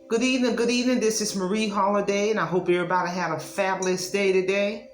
Good evening, good evening. This is Marie Holiday, and I hope everybody had a fabulous day today.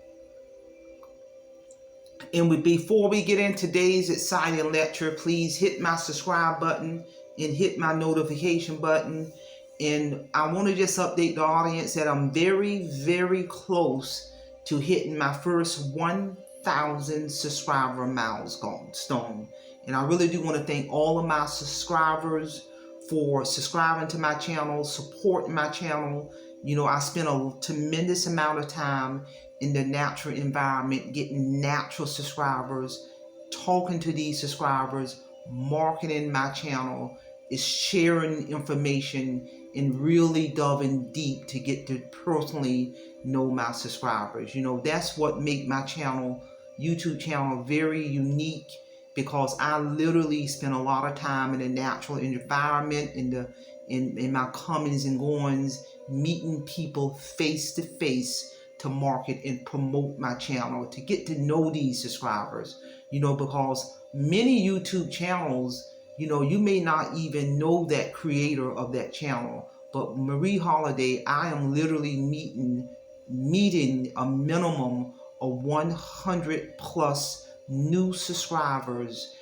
And before we get in today's exciting lecture, please hit my subscribe button and hit my notification button. And I want to just update the audience that I'm very, very close to hitting my first 1,000 subscriber milestone. And I really do want to thank all of my subscribers for subscribing to my channel, supporting my channel. You know, I spend a tremendous amount of time in the natural environment, getting natural subscribers, talking to these subscribers, marketing my channel, is sharing information, and really delving deep to get to personally know my subscribers. You know, that's what make my channel, YouTube channel, very unique, because I literally spend a lot of time in the natural environment, in my comings and goings, meeting people face to face to market and promote my channel, to get to know these subscribers. You know, because many YouTube channels, you know, you may not even know that creator of that channel, but Marie Holiday, I am literally meeting a minimum of 100 plus new subscribers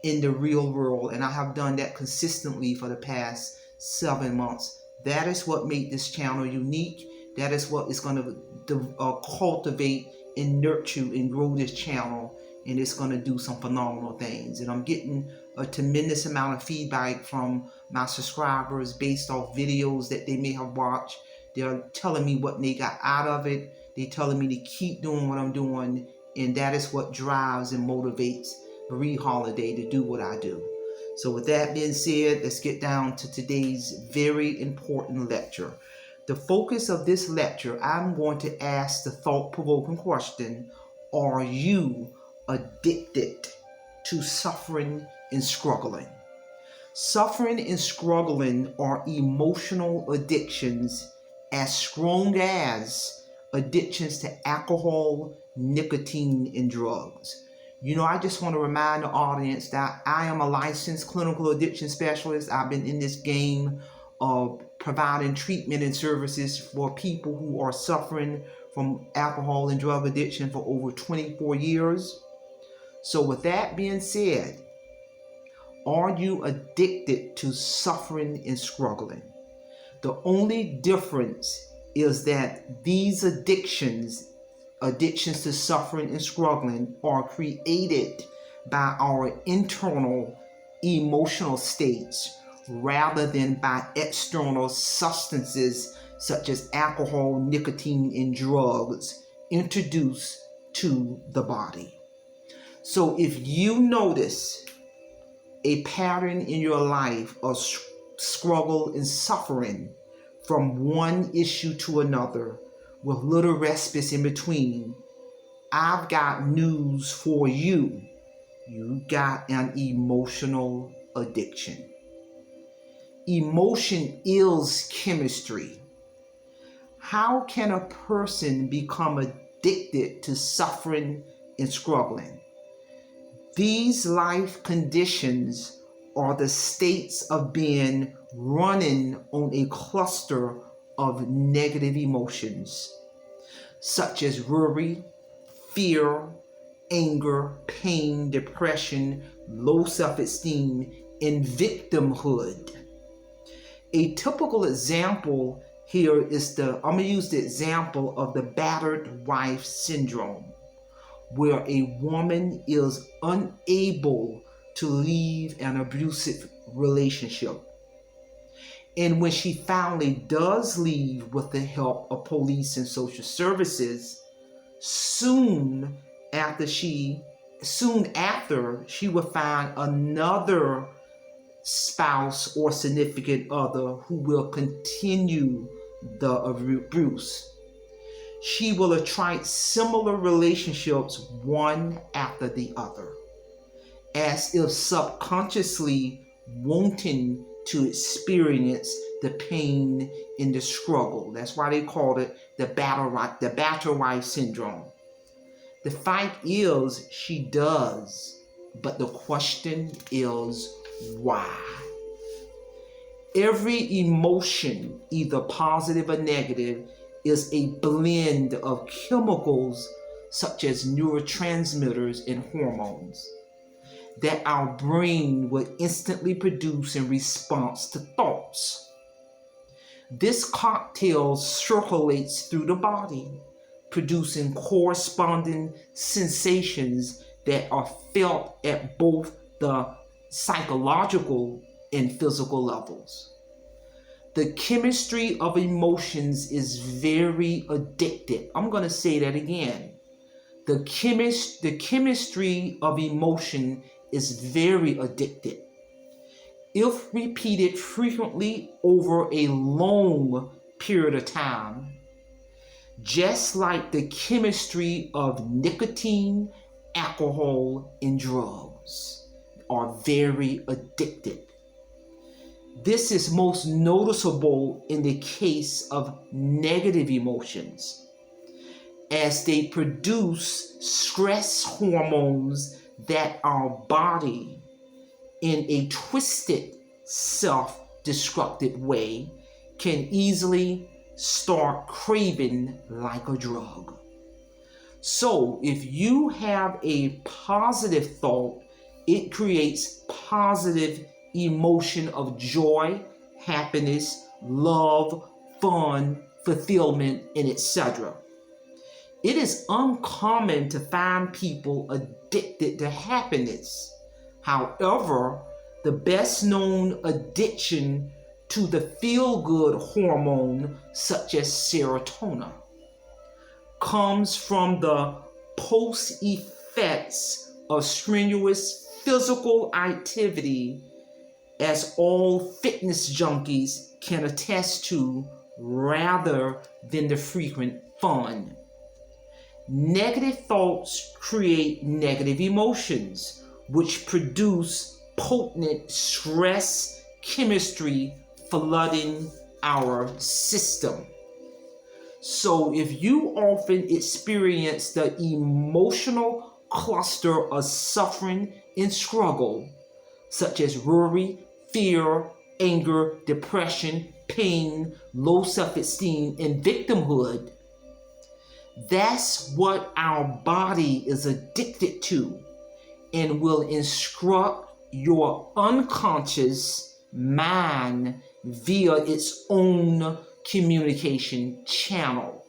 in the real world, and I have done that consistently for the past 7 months. That is what made this channel unique. That is what is going to cultivate and nurture and grow this channel, and it's going to do some phenomenal things. And I'm getting a tremendous amount of feedback from my subscribers based off videos that they may have watched. They're telling me what they got out of it. They're telling me to keep doing what I'm doing, and that is what drives and motivates Marie Holiday to do what I do. So with that being said, let's get down to today's very important lecture. The focus of this lecture, I'm going to ask the thought-provoking question: are you addicted to suffering and struggling? Suffering and struggling are emotional addictions as strong as addictions to alcohol, nicotine, and drugs. You know, I just want to remind the audience that I am a licensed clinical addiction specialist. I've been in this game of providing treatment and services for people who are suffering from alcohol and drug addiction for over 24 years. So with that being said, are you addicted to suffering and struggling? The only difference is that these addictions to suffering and struggling, are created by our internal emotional states rather than by external substances such as alcohol, nicotine, and drugs introduced to the body. So if you notice a pattern in your life of struggle and suffering from one issue to another, with little respite in between, I've got news for you. You got an emotional addiction. Emotion is chemistry. How can a person become addicted to suffering and struggling? These life conditions are the states of being running on a cluster of negative emotions, such as worry, fear, anger, pain, depression, low self-esteem, and victimhood. A typical example here is I'm going to use the example of the battered wife syndrome, where a woman is unable to leave an abusive relationship. And when she finally does leave with the help of police and social services, soon after she will find another spouse or significant other who will continue the abuse. She will attract similar relationships one after the other, as if subconsciously wanting to experience the pain and the struggle. That's why they called it the battered wife syndrome. The fact is, she does, but the question is why. Every emotion, either positive or negative, is a blend of chemicals such as neurotransmitters and hormones that our brain would instantly produce in response to thoughts. This cocktail circulates through the body, producing corresponding sensations that are felt at both the psychological and physical levels. The chemistry of emotions is very addictive. I'm going to say that again. The chemistry of emotion is very addictive. If repeated frequently over a long period of time, just like the chemistry of nicotine, alcohol, and drugs are very addictive. This is most noticeable in the case of negative emotions, as they produce stress hormones that our body, in a twisted, self-destructive way, can easily start craving like a drug. So if you have a positive thought, it creates positive emotion of joy, happiness, love, fun, fulfillment, and etc. It is uncommon to find people addicted to happiness. However, the best known addiction to the feel-good hormone, such as serotonin, comes from the post-effects of strenuous physical activity, as all fitness junkies can attest to, rather than the frequent fun. Negative thoughts create negative emotions, which produce potent stress chemistry flooding our system. So if you often experience the emotional cluster of suffering and struggle, such as worry, fear, anger, depression, pain, low self-esteem, and victimhood, that's what our body is addicted to and will instruct your unconscious mind via its own communication channel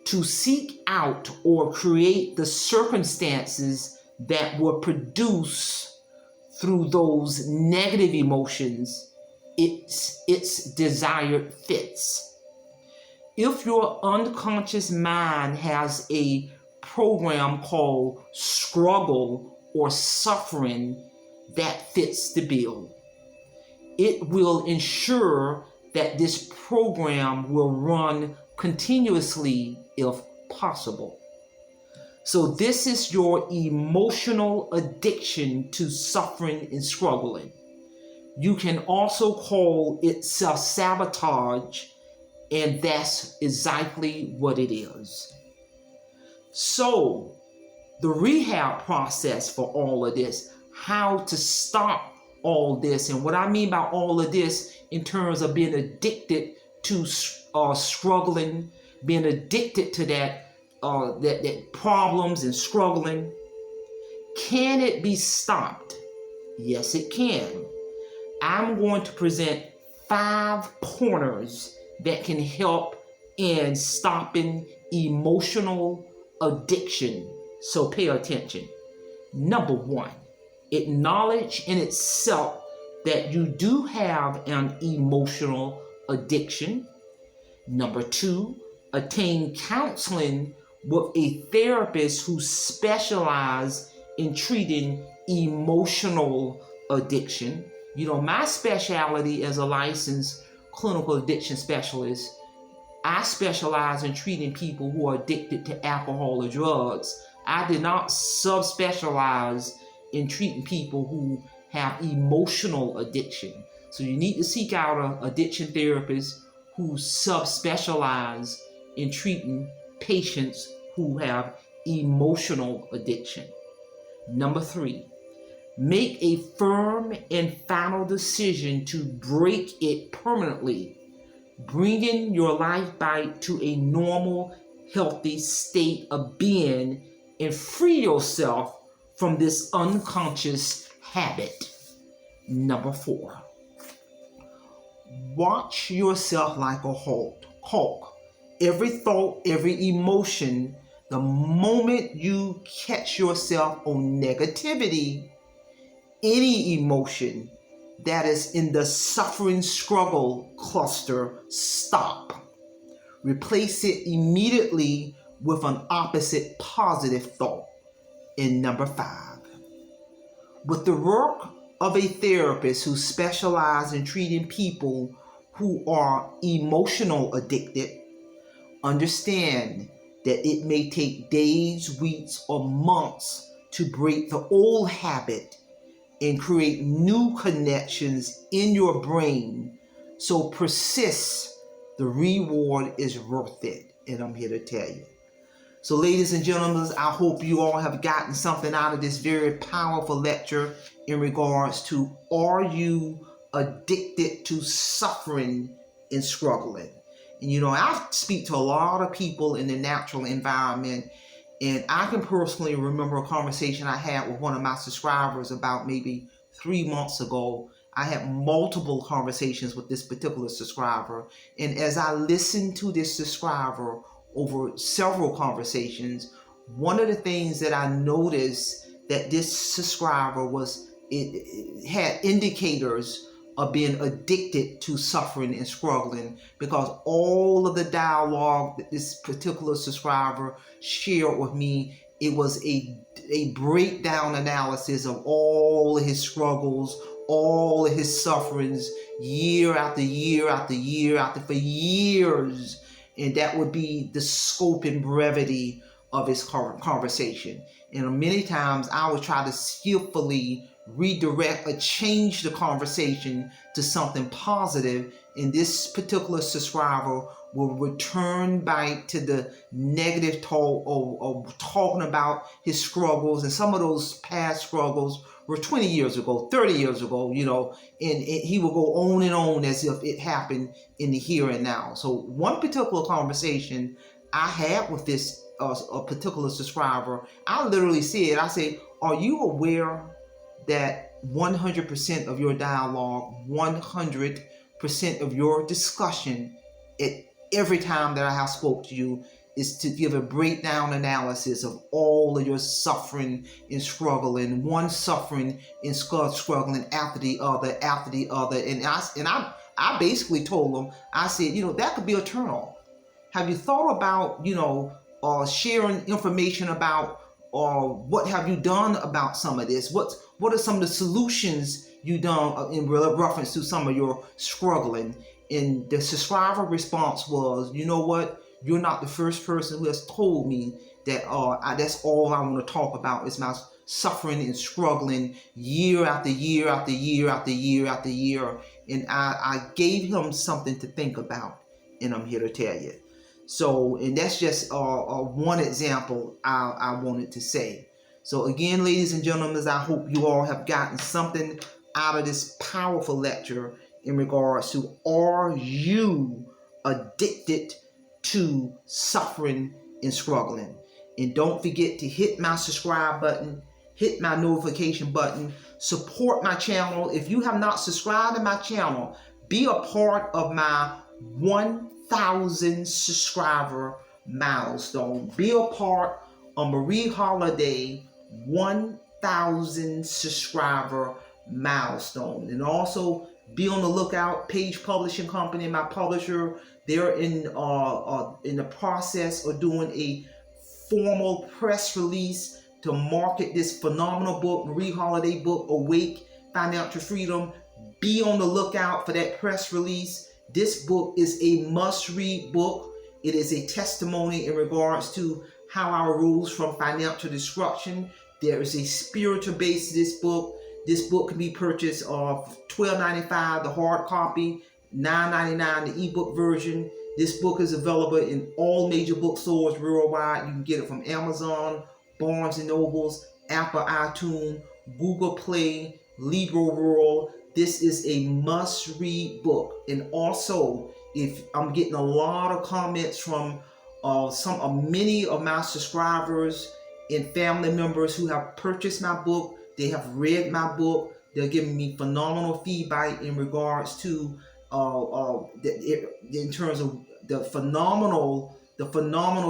to seek out or create the circumstances that will produce through those negative emotions its desired fits. If your unconscious mind has a program called struggle or suffering that fits the bill, it will ensure that this program will run continuously if possible. So this is your emotional addiction to suffering and struggling. You can also call it self-sabotage, and that's exactly what it is. So the rehab process for all of this, how to stop all this, and what I mean by all of this in terms of being addicted to struggling, being addicted to that problems and struggling, can it be stopped? Yes, it can. I'm going to present 5 pointers that can help in stopping emotional addiction. So pay attention. Number 1, acknowledge in itself that you do have an emotional addiction. Number 2, attain counseling with a therapist who specializes in treating emotional addiction. You know, my specialty as a licensed clinical addiction specialist, I specialize in treating people who are addicted to alcohol or drugs. I did not subspecialize in treating people who have emotional addiction. So you need to seek out an addiction therapist who subspecialize in treating patients who have emotional addiction. Number 3, Make a firm and final decision to break it permanently, bringing your life back to a normal, healthy state of being, and free yourself from this unconscious habit. Number 4, watch yourself like a hawk. Every thought, every emotion, the moment you catch yourself on negativity, any emotion that is in the suffering struggle cluster, stop. Replace it immediately with an opposite positive thought. And number 5, with the work of a therapist who specializes in treating people who are emotional addicted, understand that it may take days, weeks, or months to break the old habit and create new connections in your brain. So persist. The reward is worth it. And I'm here to tell you. So ladies and gentlemen, I hope you all have gotten something out of this very powerful lecture in regards to, are you addicted to suffering and struggling? And I speak to a lot of people in the natural environment, and I can personally remember a conversation I had with one of my subscribers about maybe 3 months ago. I had multiple conversations with this particular subscriber, and as I listened to this subscriber over several conversations, one of the things that I noticed that this subscriber it had indicators of being addicted to suffering and struggling, because all of the dialogue that this particular subscriber shared with me, it was a breakdown analysis of all of his struggles, all of his sufferings, year after year after year after for years. And that would be the scope and brevity of his conversation. And many times I would try to skillfully redirect or change the conversation to something positive, and this particular subscriber will return back to the negative talk or talking about his struggles, and some of those past struggles were 20 years ago, 30 years ago, and he will go on and on as if it happened in the here and now. So one particular conversation I had with this a particular subscriber, I literally said, are you aware that 100% of your dialogue, 100% of your discussion at every time that I have spoke to you is to give a breakdown analysis of all of your suffering and struggling, one suffering and struggling after the other, and I basically told them, I said, that could be a turnoff. Have you thought about sharing information about, or what have you done about some of this? What are some of the solutions you done in reference to some of your struggling? And the subscriber response was, you know what? You're not the first person who has told me that that's all I want to talk about is my suffering and struggling year after year after year after year after year. And I gave him something to think about, and I'm here to tell you. So, and that's just one example I wanted to say. So again, ladies and gentlemen, I hope you all have gotten something out of this powerful lecture in regards to, are you addicted to suffering and struggling? And don't forget to hit my subscribe button, hit my notification button, support my channel. If you have not subscribed to my channel, be a part of my 1,000 subscriber milestone. Be a part of Marie Holiday 1,000 subscriber milestone. And also be on the lookout. Page Publishing Company, my publisher, they're in the process of doing a formal press release to market this phenomenal book, Marie Holiday book, Awake Financial Freedom. Be on the lookout for that press release. This book is a must-read book. It is a testimony in regards to how I rose from financial destruction. There is a spiritual base to this book. This book can be purchased of $12.95, the hard copy, $9.99, the ebook version. This book is available in all major bookstores worldwide. You can get it from Amazon, Barnes & Nobles, Apple, iTunes, Google Play, Libro World. This is a must-read book. And also, if I'm getting a lot of comments from many of my subscribers and family members who have purchased my book, they have read my book, they're giving me phenomenal feedback in regards to in terms of the phenomenal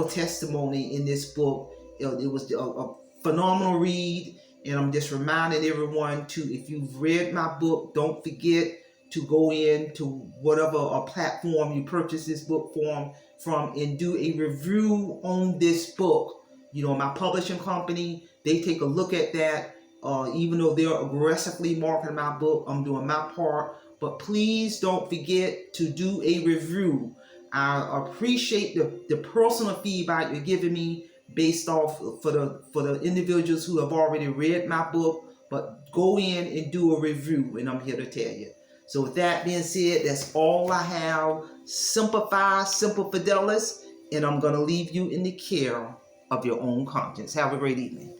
testimony in this book. It was a phenomenal read, and I'm just reminding everyone to, if you've read my book, don't forget to go in to whatever platform you purchase this book from and do a review on this book. You know, my publishing company, they take a look at that. Even though they're aggressively marketing my book, I'm doing my part. But please don't forget to do a review. I appreciate the personal feedback you're giving me based off for the individuals who have already read my book. But go in and do a review, and I'm here to tell you. So with that being said, that's all I have. Simplify, Simple Fidelis, and I'm going to leave you in the care of your own conscience. Have a great evening.